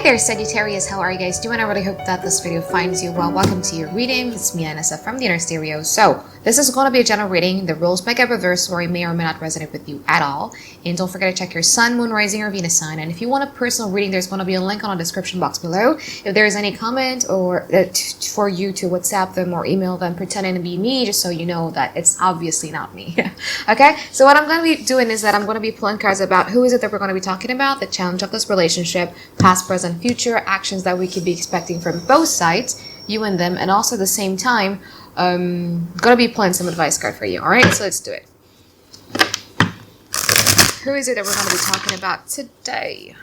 there, Sagittarius. How are you guys doing? I really hope that this video finds you well. Welcome to your reading. It's me, Anisa, from the Inner Stereo. So, this is going to be a general reading. The rules might get reversed or may or may not resonate with you at all. And don't forget to check your sun, moon, rising, or Venus sign. And if you want a personal reading, there's going to be a link on the description box below. If there's any comment or for you to WhatsApp them or email them pretending to be me, just so you know that it's obviously not me. Okay? So what I'm going to be doing is that I'm going to be pulling cards about who is it that we're going to be talking about, the challenge of this relationship, past, present, future, actions that we could be expecting from both sides, you and them, and also at the same time, gonna be pulling some advice card for you. All right, so let's do it. Who is it that we're going to be talking about today?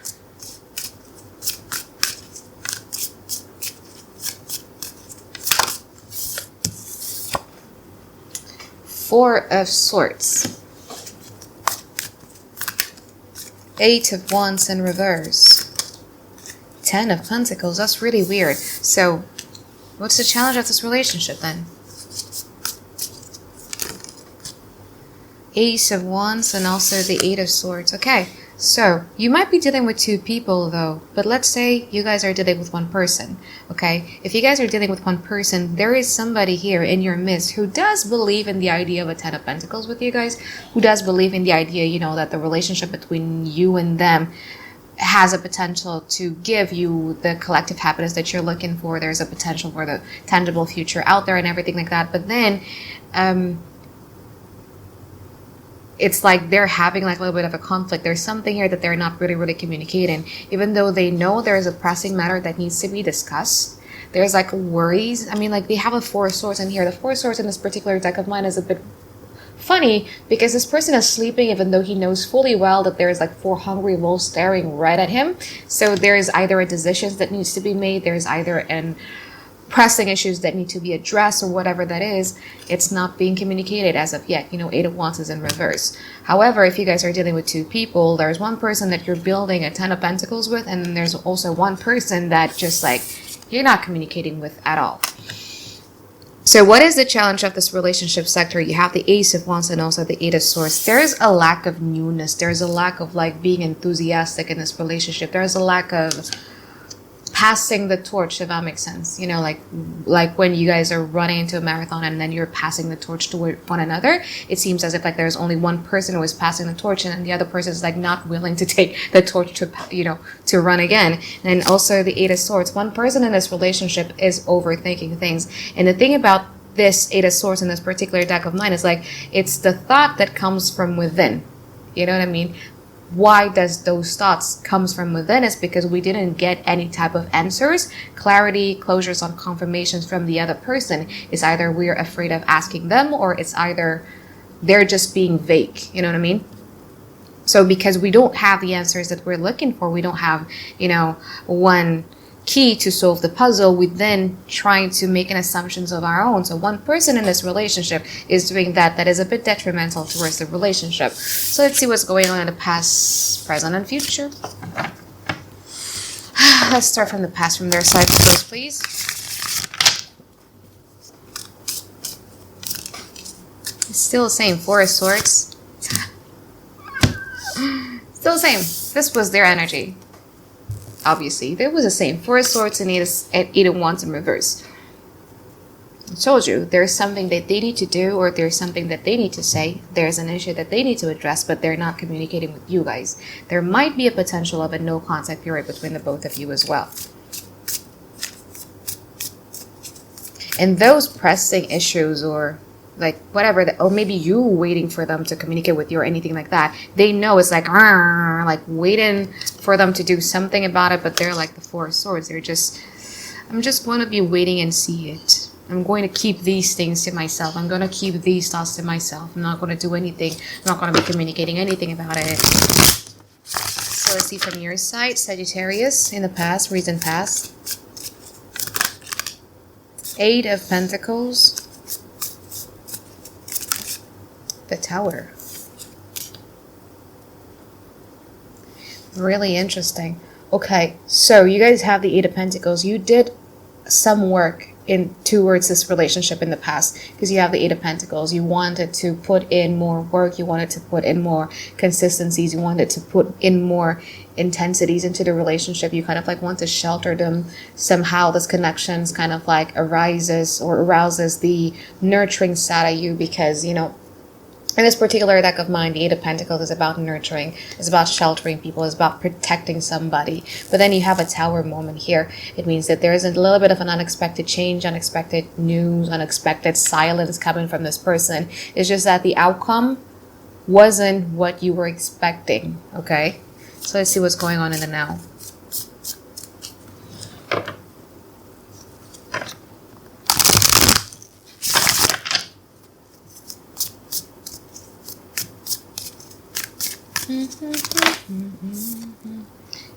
Four of Swords, Eight of Wands in reverse, Ten of Pentacles. That's really weird. So what's the challenge of this relationship then? Ace of Wands and also the Eight of Swords. Okay, so you might be dealing with two people though, but let's say you guys are dealing with one person. Okay, if you guys are dealing with one person, there is somebody here in your midst who does believe in the idea of a Ten of Pentacles with you guys, who does believe in the idea, you know, that the relationship between you and them has a potential to give you the collective happiness that you're looking for. There's a potential for the tangible future out there and everything like that. But then it's like they're having like a little bit of a conflict. There's something here that they're not really communicating, even though they know there's a pressing matter that needs to be discussed. There's like worries. I mean, like they have a Four of Swords in here. The Four of Swords in this particular deck of mine is a bit funny because this person is sleeping even though he knows fully well that there's like four hungry wolves staring right at him. So there's either a decision that needs to be made, there's either an pressing issues that need to be addressed or whatever that is. It's not being communicated as of yet. You know, Eight of Wands is in reverse. However, if you guys are dealing with two people, there's one person that you're building a Ten of Pentacles with, and then there's also one person that just like you're not communicating with at all. So what is the challenge of this relationship sector? You have the Ace of Wands and also the Eight of Swords. There's a lack of newness. There's a lack of like being enthusiastic in this relationship. There's a lack of passing the torch, if that makes sense. You know, like when you guys are running into a marathon and then you're passing the torch to one another. It seems as if like there's only one person who is passing the torch and then the other person is like not willing to take the torch to, you know, to run again. And also the Eight of Swords. One person in this relationship is overthinking things. And the thing about this Eight of Swords in this particular deck of mine is like it's the thought that comes from within. You know what I mean? Why does those thoughts comes from within is because we didn't get any type of answers, clarity, closures on confirmations from the other person. It's either we're afraid of asking them or it's either they're just being vague. You know what I mean? So because we don't have the answers that we're looking for, we don't have, you know, one key to solve the puzzle, we then trying to make an assumptions of our own. So one person in this relationship is doing that is a bit detrimental towards the relationship. So let's see what's going on in the past, present, and future. Let's start from the past, from their side first, please. It's still the same. Four of Swords. Still the same. This was their energy. Obviously, there was the same. Four of Swords and Eight of Wands in reverse. I told you, there's something that they need to do or there's something that they need to say. There's an issue that they need to address, but they're not communicating with you guys. There might be a potential of a no contact period between the both of you as well. And those pressing issues or like whatever, or maybe you waiting for them to communicate with you or anything like that, they know it's like waiting for them to do something about it, but they're like the Four of Swords. They're just, I'm just going to be waiting and see it. I'm going to keep these things to myself. I'm going to keep these thoughts to myself. I'm not going to do anything. I'm not going to be communicating anything about it. So let's see from your side, Sagittarius, in the past, recent past. Eight of Pentacles. The Tower. Really interesting. Okay, so you guys have the Eight of Pentacles. You did some work in towards this relationship in the past, because you have the Eight of Pentacles. You wanted to put in more work, you wanted to put in more consistencies, you wanted to put in more intensities into the relationship. You kind of like want to shelter them somehow. This connections kind of like arouses the nurturing side of you, because you know, in this particular deck of mine, the Eight of Pentacles is about nurturing, it's about sheltering people, it's about protecting somebody. But then you have a Tower moment here. It means that there is a little bit of an unexpected change, unexpected news, unexpected silence coming from this person. It's just that the outcome wasn't what you were expecting, okay? So let's see what's going on in the now.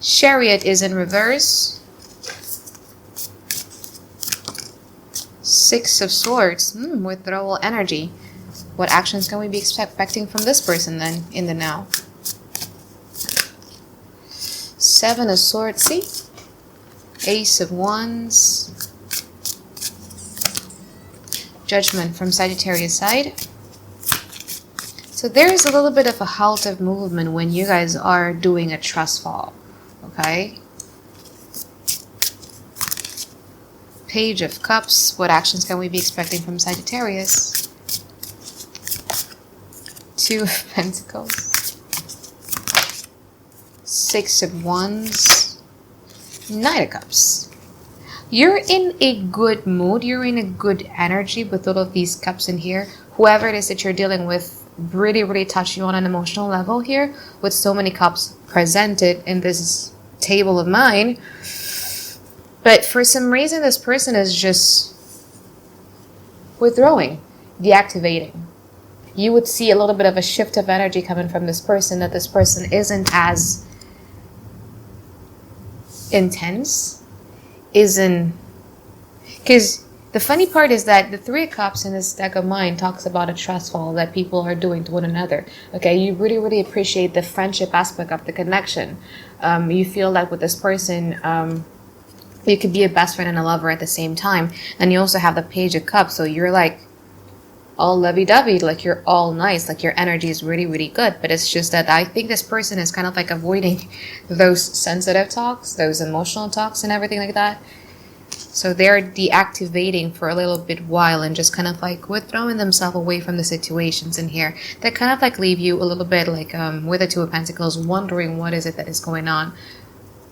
Chariot is in reverse. Six of Swords, withdrawal energy. What actions can we be expecting from this person then in the now? Seven of Swords, see? Ace of Wands. Judgment from Sagittarius side. So there is a little bit of a halt of movement when you guys are doing a trust fall, okay? Page of Cups. What actions can we be expecting from Sagittarius? Two of Pentacles. Six of Wands. Knight of Cups. You're in a good mood. You're in a good energy with all of these cups in here. Whoever it is that you're dealing with really touch you on an emotional level here, with so many cups presented in this table of mine. But for some reason, this person is just withdrawing, deactivating. You would see a little bit of a shift of energy coming from this person, that this person isn't as intense, because the funny part is that the Three of Cups in this deck of mine talks about a trust fall that people are doing to one another. Okay, you really appreciate the friendship aspect of the connection. You feel like with this person, you could be a best friend and a lover at the same time. And you also have the Page of Cups, so you're like all lovey-dovey, like you're all nice, like your energy is really good. But it's just that I think this person is kind of like avoiding those sensitive talks, those emotional talks and everything like that. So they're deactivating for a little bit while and just kind of like withdrawing themselves away from the situations in here that kind of like leave you a little bit like with the Two of Pentacles, wondering what is it that is going on.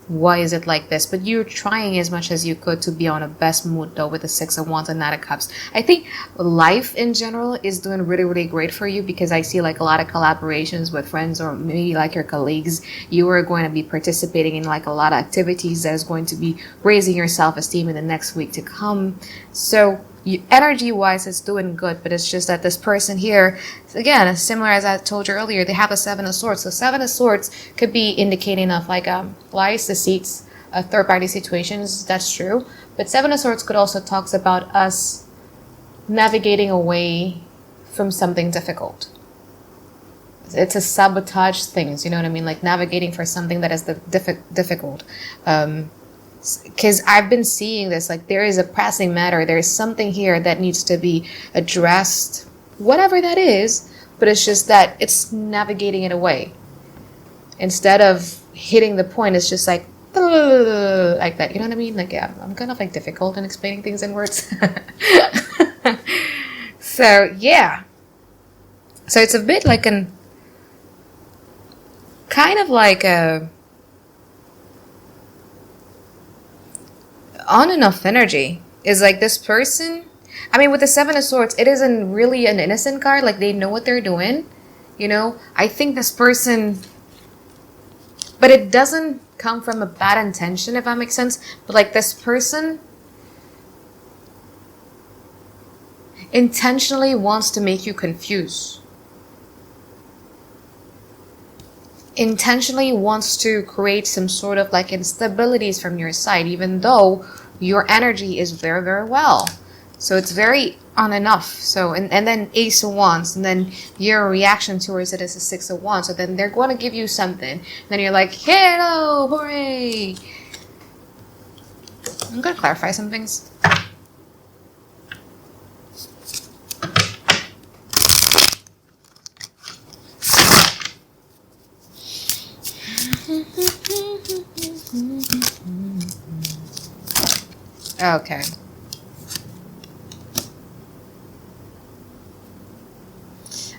Why is it like this? But you're trying as much as you could to be on a best mood though with the Six of Wands and Knight of Cups. I think life in general is doing really great for you, because I see like a lot of collaborations with friends or maybe like your colleagues. You are going to be participating in like a lot of activities that is going to be raising your self-esteem in the next week to come. So energy-wise, it's doing good, but it's just that this person here, again, similar as I told you earlier, they have a Seven of Swords. So Seven of Swords could be indicating of like lies, deceits, third-party situations. That's true. But Seven of Swords could also talk about us navigating away from something difficult. It's a sabotage things, you know what I mean? Like navigating for something that is difficult. Because I've been seeing this, like there is a pressing matter, there is something here that needs to be addressed, whatever that is, but it's just that it's navigating it away. Instead of hitting the point, it's just like that, you know what I mean? Like, yeah, I'm kind of like difficult in explaining things in words. So, yeah. So it's a bit like kind of like a on and off energy. Is like this person, I mean with the Seven of Swords, it isn't really an innocent card, like they know what they're doing, you know. I think this person, but it doesn't come from a bad intention, if that makes sense. But like this person intentionally wants to make you confused, intentionally wants to create some sort of like instabilities from your side, even though your energy is very well. So it's very on and off. So and then Ace of Wands, and then your reaction towards it is a Six of Wands. So then they're going to give you something, then you're like, hello, hooray. I'm going to clarify some things. Okay.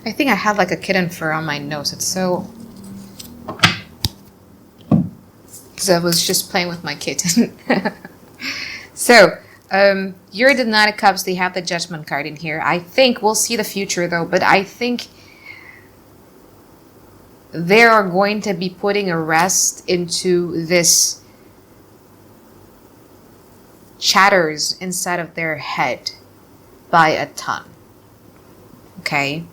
I think I have like a kitten fur on my nose. It's so... Because I was just playing with my kitten. So, you're the Nine of Cups. They have the Judgment card in here. I think we'll see the future though, but I think they are going to be putting a rest into this chatters inside of their head by a ton. Okay?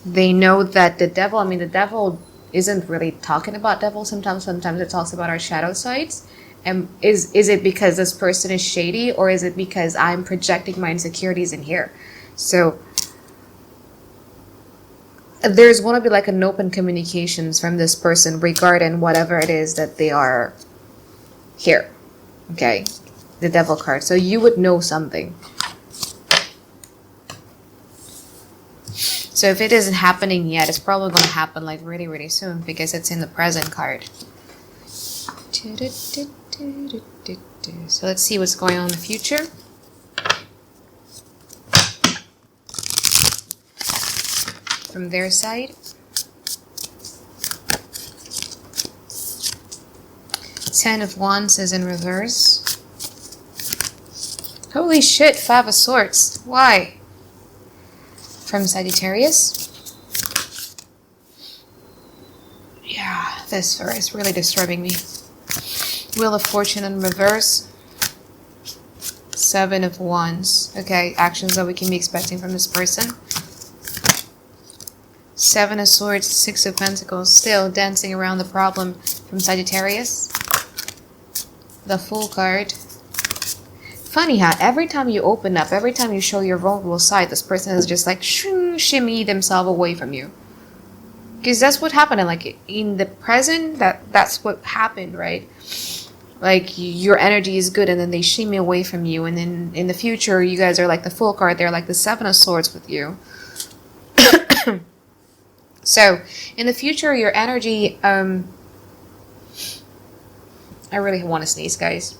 They know that the devil, the devil isn't really talking about devil sometimes it talks about our shadow sides. And is it because this person is shady, or is it because I'm projecting my insecurities in here? So there's going to be like an open communications from this person regarding whatever it is that they are here. Okay, the devil card. So you would know something. So if it isn't happening yet, it's probably going to happen like really, really soon because it's in the present card. So let's see what's going on in the future. From their side. Ten of Wands is in reverse. Holy shit, Five of Swords. Why? From Sagittarius. Yeah, this fur is really disturbing me. Wheel of Fortune in reverse. Seven of Wands. Okay, actions that we can be expecting from this person. Seven of Swords, Six of Pentacles, still dancing around the problem from Sagittarius. The Fool card. Funny how every time you open up, every time you show your vulnerable side, this person is just like shimmy themselves away from you. Because that's what happened. Like in the present, that's what happened, right? Like your energy is good and then they shimmy away from you. And then in the future, you guys are like the Fool card. They're like the Seven of Swords with you. So in the future, your energy, I really want to sneeze, guys.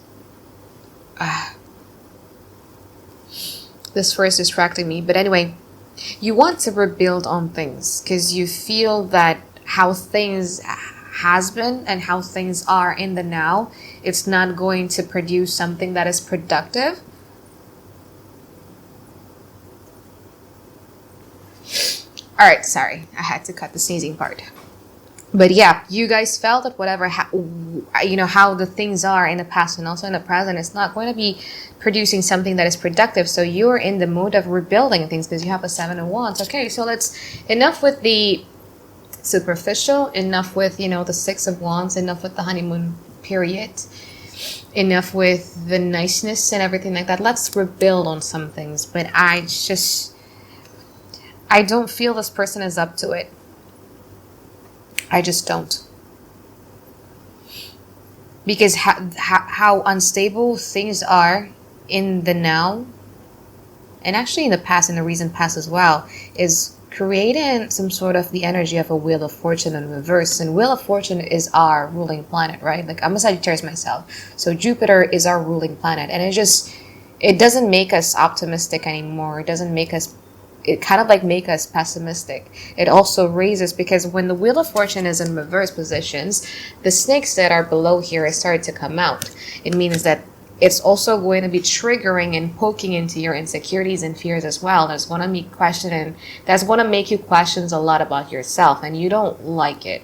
This fur is distracting me. But anyway, you want to rebuild on things because you feel that how things has been and how things are in the now, it's not going to produce something that is productive. All right, sorry, I had to cut the sneezing part. But yeah, you guys felt that whatever, how the things are in the past and also in the present, it's not going to be producing something that is productive. So you're in the mood of rebuilding things because you have a Seven of Wands. Okay, so let's, enough with the superficial, enough with, the Six of Wands, enough with the honeymoon period, enough with the niceness and everything like that. Let's rebuild on some things. But I don't feel this person is up to it. I just don't. Because how unstable things are in the now, and actually in the past, in the recent past as well, is creating some sort of the energy of a Wheel of Fortune in reverse. And Wheel of Fortune is our ruling planet, right? Like I'm a Sagittarius myself. So Jupiter is our ruling planet. And it doesn't make us optimistic anymore. It kind of like make us pessimistic. It also raises, because when the Wheel of Fortune is in reverse positions, the snakes that are below here start to come out. It means that it's also going to be triggering and poking into your insecurities and fears as well. That's going to be questioning. That's going to make you question a lot about yourself, and you don't like it.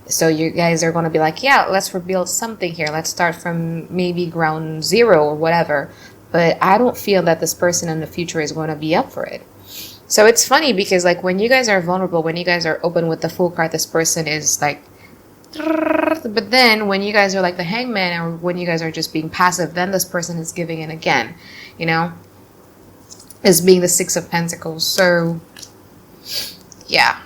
So you guys are going to be like, yeah, let's rebuild something here. Let's start from maybe ground zero or whatever. But I don't feel that this person in the future is going to be up for it. So it's funny because like when you guys are vulnerable, when you guys are open with the Fool card, this person is like, but then when you guys are like the Hangman, or when you guys are just being passive, then this person is giving in again, as being the Six of Pentacles. So yeah.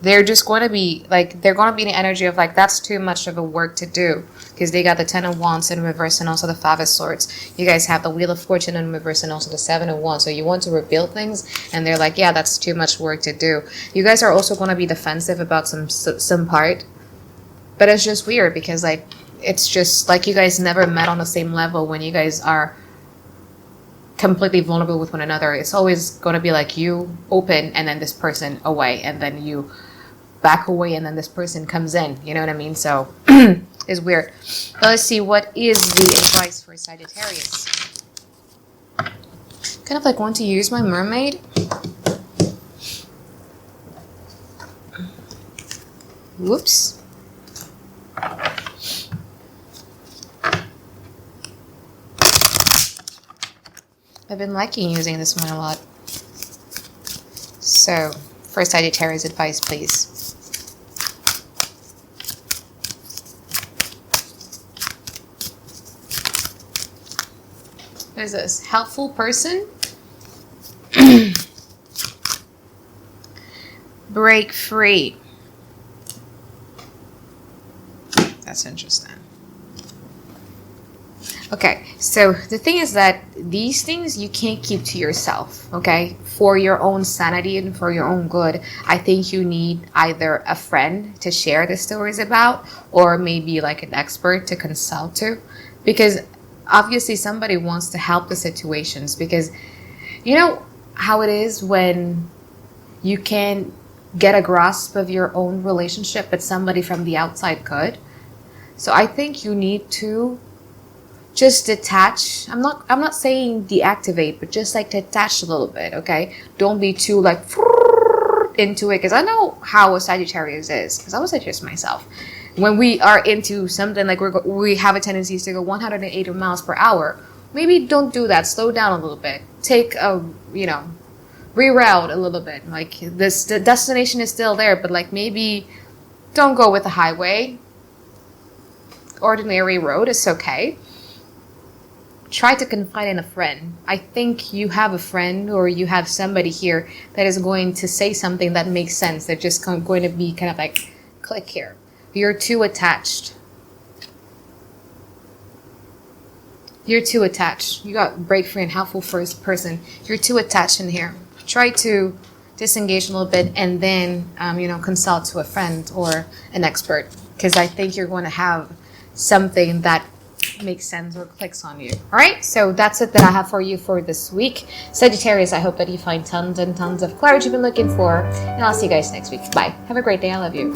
They're just going to be like, they're going to be in the energy of like, that's too much of a work to do. because they got the 10 of Wands in reverse and also the 5 of Swords. You guys have the Wheel of Fortune in reverse and also the 7 of Wands. So you want to rebuild things, and they're like, yeah, that's too much work to do. You guys are also going to be defensive about some part, but it's just weird because like it's just like you guys never met on the same level when you guys are completely vulnerable with one another. It's always going to be like you open and then this person away, and then you back away and then this person comes in. You know what I mean? So it's weird. But let's see, what is the advice for Sagittarius? Kind of like want to use my mermaid. Whoops. I've been liking using this one a lot. So, for Sagittarius advice, please. What is this? Helpful person? Break free. That's interesting. Okay, so the thing is that these things you can't keep to yourself, okay? For your own sanity and for your own good, I think you need either a friend to share the stories about, or maybe like an expert to consult to, because obviously somebody wants to help the situations, because you know how it is when you can't get a grasp of your own relationship, but somebody from the outside could. So I think you need to just detach. I'm not saying deactivate, but just like detach a little bit, okay? Don't be too like into it, because I know how a Sagittarius is, because I was Sagittarius myself. When we are into something, like we have a tendency to go 180 miles per hour. Maybe don't do that. Slow down a little bit. Take a, reroute a little bit. Like the destination is still there, but like maybe don't go with the highway. Ordinary road is okay. Try to confide in a friend. I think you have a friend, or you have somebody here that is going to say something that makes sense. They're just going to be kind of like, click here. You're too attached. You're too attached. You got break free and helpful first person. You're too attached in here. Try to disengage a little bit, and then, consult to a friend or an expert, because I think you're going to have something that makes sense or clicks on you. All right, so that's it that I have for you for this week, Sagittarius. I hope that you find tons and tons of clarity you've been looking for, and I'll see you guys next week. Bye. Have a great day. I love you.